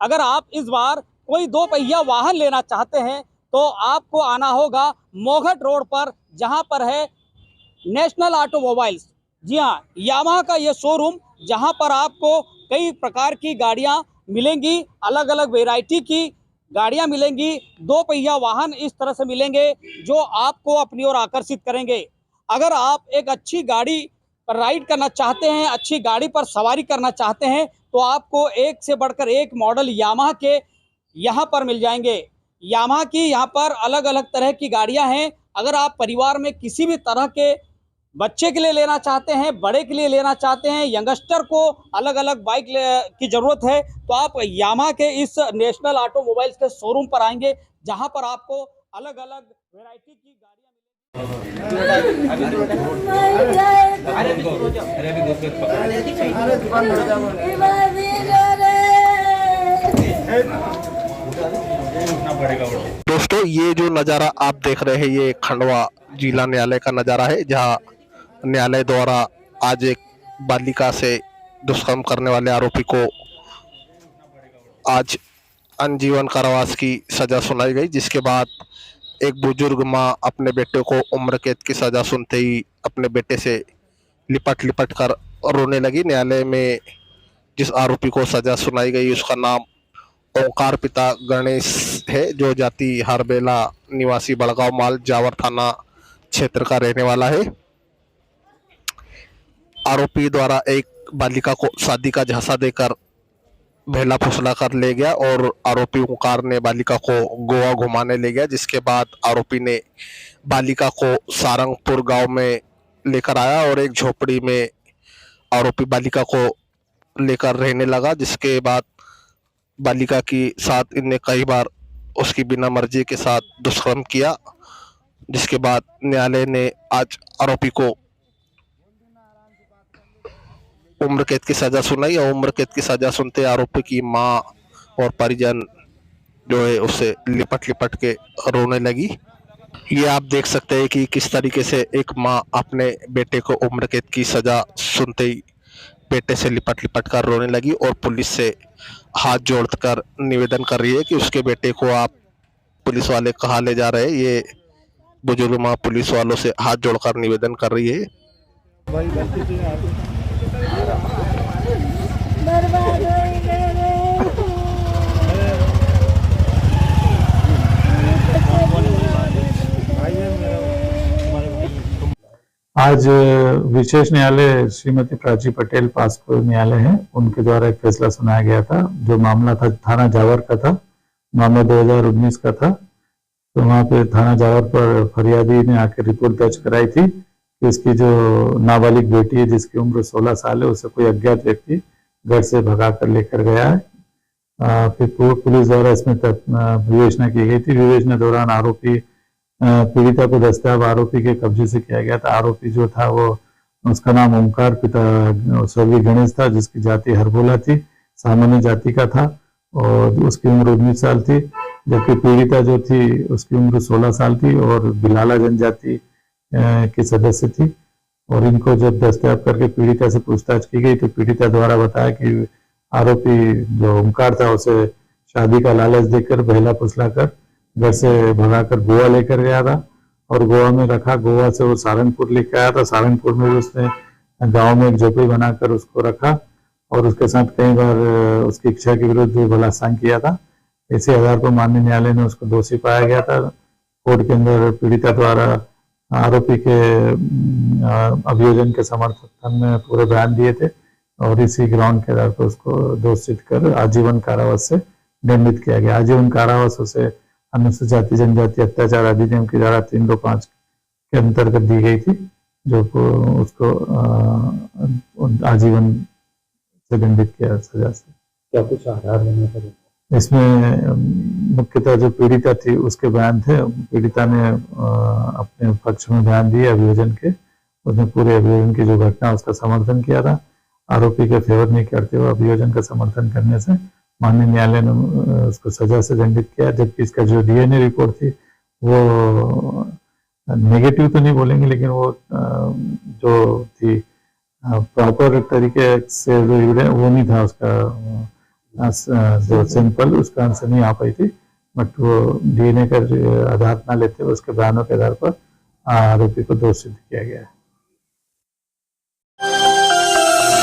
अगर आप इस बार कोई 2 पहिया वाहन लेना चाहते हैं तो आपको आना होगा मोघट रोड पर, जहां पर है नेशनल ऑटोमोबाइल्स। जी हाँ, यामाहा का ये शोरूम, जहां पर आपको कई प्रकार की गाड़ियां मिलेंगी, अलग अलग वैरायटी की गाड़ियां मिलेंगी। 2 पहिया वाहन इस तरह से मिलेंगे जो आपको अपनी ओर आकर्षित करेंगे। अगर आप एक अच्छी गाड़ी पर राइड करना चाहते हैं, अच्छी गाड़ी पर सवारी करना चाहते हैं, तो आपको एक से बढ़कर एक मॉडल यामाहा के यहाँ पर मिल जाएंगे। यामाहा की यहाँ पर अलग अलग तरह की गाड़ियां हैं। अगर आप परिवार में किसी भी तरह के बच्चे के लिए लेना चाहते हैं, बड़े के लिए लेना चाहते हैं, यंगस्टर को अलग अलग बाइक की जरूरत है, तो आप यामाहा के इस नेशनल ऑटोमोबाइल्स के शोरूम पर आएंगे, जहां पर आपको अलग अलग वैरायटी की गाड़ियां दोस्तों, ये जो नज़ारा आप देख रहे हैं ये खंडवा जिला न्यायालय का नज़ारा है, जहां न्यायालय द्वारा आज एक बालिका से दुष्कर्म करने वाले आरोपी को आज आजीवन कारावास की सजा सुनाई गई, जिसके बाद एक बुजुर्ग मां अपने बेटे को उम्र कैद की सजा सुनते ही अपने बेटे से लिपट लिपट कर रोने लगी। न्यायालय में जिस आरोपी को सजा सुनाई गई उसका नाम ओंकार पिता गणेश है, जो जाति हरबेला निवासी बड़गांव माल जावर थाना क्षेत्र का रहने वाला है। आरोपी द्वारा एक बालिका को शादी का झांसा देकर बहला फुसला कर ले गया और आरोपी ओंकार ने बालिका को गोवा घुमाने ले गया, जिसके बाद आरोपी ने बालिका को सारंगपुर गांव में लेकर आया और एक झोपड़ी में आरोपी बालिका को लेकर रहने लगा, जिसके बाद बालिका की साथ इनने कई बार उसकी बिना मर्जी के साथ दुष्कर्म किया, जिसके बाद न्यायालय ने आज आरोपी को उम्र कैद की सजा सुनाई और उम्र कैद की सजा सुनते आरोपी की मां और परिजन जो है उससे लिपट लिपट के रोने लगी। ये आप देख सकते हैं कि किस तरीके से एक मां अपने बेटे को उम्र कैद की सजा सुनते ही बेटे से लिपट लिपट कर रोने लगी और पुलिस से हाथ जोड़कर निवेदन कर रही है कि उसके बेटे को आप पुलिस वाले कहाँ ले जा रहे हैं। ये बुजुर्ग मां पुलिस वालों से हाथ जोड़कर निवेदन कर रही है। आज विशेष न्यायालय श्रीमती प्राची पटेल पासपोर्ट न्यायालय है, उनके द्वारा एक फैसला सुनाया गया था। जो मामला था थाना जावर का था, मामला 2019 का था। तो वहाँ पे थाना जावर पर फरियादी ने आकर रिपोर्ट दर्ज कराई थी कि इसकी जो नाबालिग बेटी है जिसकी उम्र 16 साल है, उसे कोई अज्ञात व्यक्ति घर से भगा कर लेकर गया है। फिर पुलिस द्वारा इसमें विवेचना की गई थी। विवेचना दौरान आरोपी पीड़िता को दस्तावेज आरोपी के कब्जे से किया गया था। आरोपी जो था वो उसका नाम ओंकार पिता स्वर्गीय गणेश था, जिसकी जाति हरबोला थी, सामान्य जाति का था और उसकी उम्र 19 साल थी। जबकि पीड़िता जो थी उसकी उम्र 16 साल थी और बिलाला जनजाति की सदस्य थी। और इनको जब दस्तयाब करके पीड़िता से पूछताछ की गई तो पीड़िता द्वारा बताया कि आरोपी जो ओंकार था उसे शादी का लालच देकर बहला फुसला कर घर से भगाकर गोवा लेकर गया था और गोवा में रखा। गोवा से वो सारंगपुर लेकर आया था। सारंगपुर में भी उसने गांव में एक झोपड़ी बनाकर उसको रखा और उसके साथ कई बार उसकी इच्छा के विरुद्ध बलात्कार किया था। इसी आधार पर माननीय न्यायालय ने उसको दोषी पाया गया था। कोर्ट के अंदर पीड़िता द्वारा आरोपी के अभियोजन के समर्थन में पूरे बयान दिए थे और इसी ग्राउंड के आधार पर उसको दोषित कर आजीवन कारावास से दंडित किया गया। आजीवन कारावास उसे अनुसूचित जाति जनजाति अत्याचार अधिनियम की धारा 325 के अंतर्गत दी गई थी, जो उसको आजीवन से दंडित किया सजा से। क्या कुछ आधार लेने का इसमें मुख्यतः जो पीड़िता थी उसके बयान थे। पीड़िता ने अपने पक्ष में बयान दिए अभियोजन के। उसने पूरे अभियोजन की जो घटना उसका समर्थन किया था। आरोपी के फेवर नहीं करते हुए अभियोजन का समर्थन करने से माननीय न्यायालय ने उसको सजा से दंडित किया। जबकि इसका जो डीएनए रिपोर्ट थी वो नेगेटिव तो नहीं बोलेंगे, लेकिन वो जो थी प्रॉपर तरीके से वो नहीं था उसका जो सिंपल उसका आंसर नहीं आ पाई थी, बट वो डीएनए का आधार न लेते हुए उसके बयानों के आधार पर आरोपी को दोषी सिद्ध किया गया है।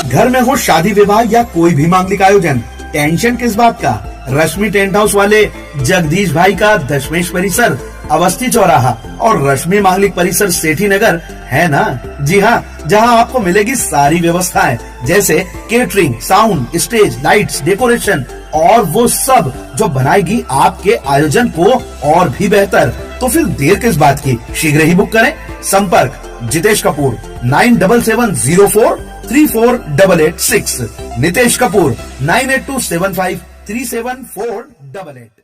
घर में हो शादी विवाह या कोई भी मांगलिक आयोजन, टेंशन किस बात का। रश्मि टेंट हाउस वाले जगदीश भाई का दशमेश परिसर, अवस्थी चौराहा और रश्मि मांगलिक परिसर सेठी नगर है ना। जी हाँ, जहाँ आपको मिलेगी सारी व्यवस्थाएं, जैसे catering, sound, stage, lights, decoration और वो सब जो बनाएगी आपके आयोजन को और भी बेहतर। तो फिर देर किस बात की, शीघ्र ही बुक करें। संपर्क जितेश कपूर 9770434886, नितेश कपूर 9827537488।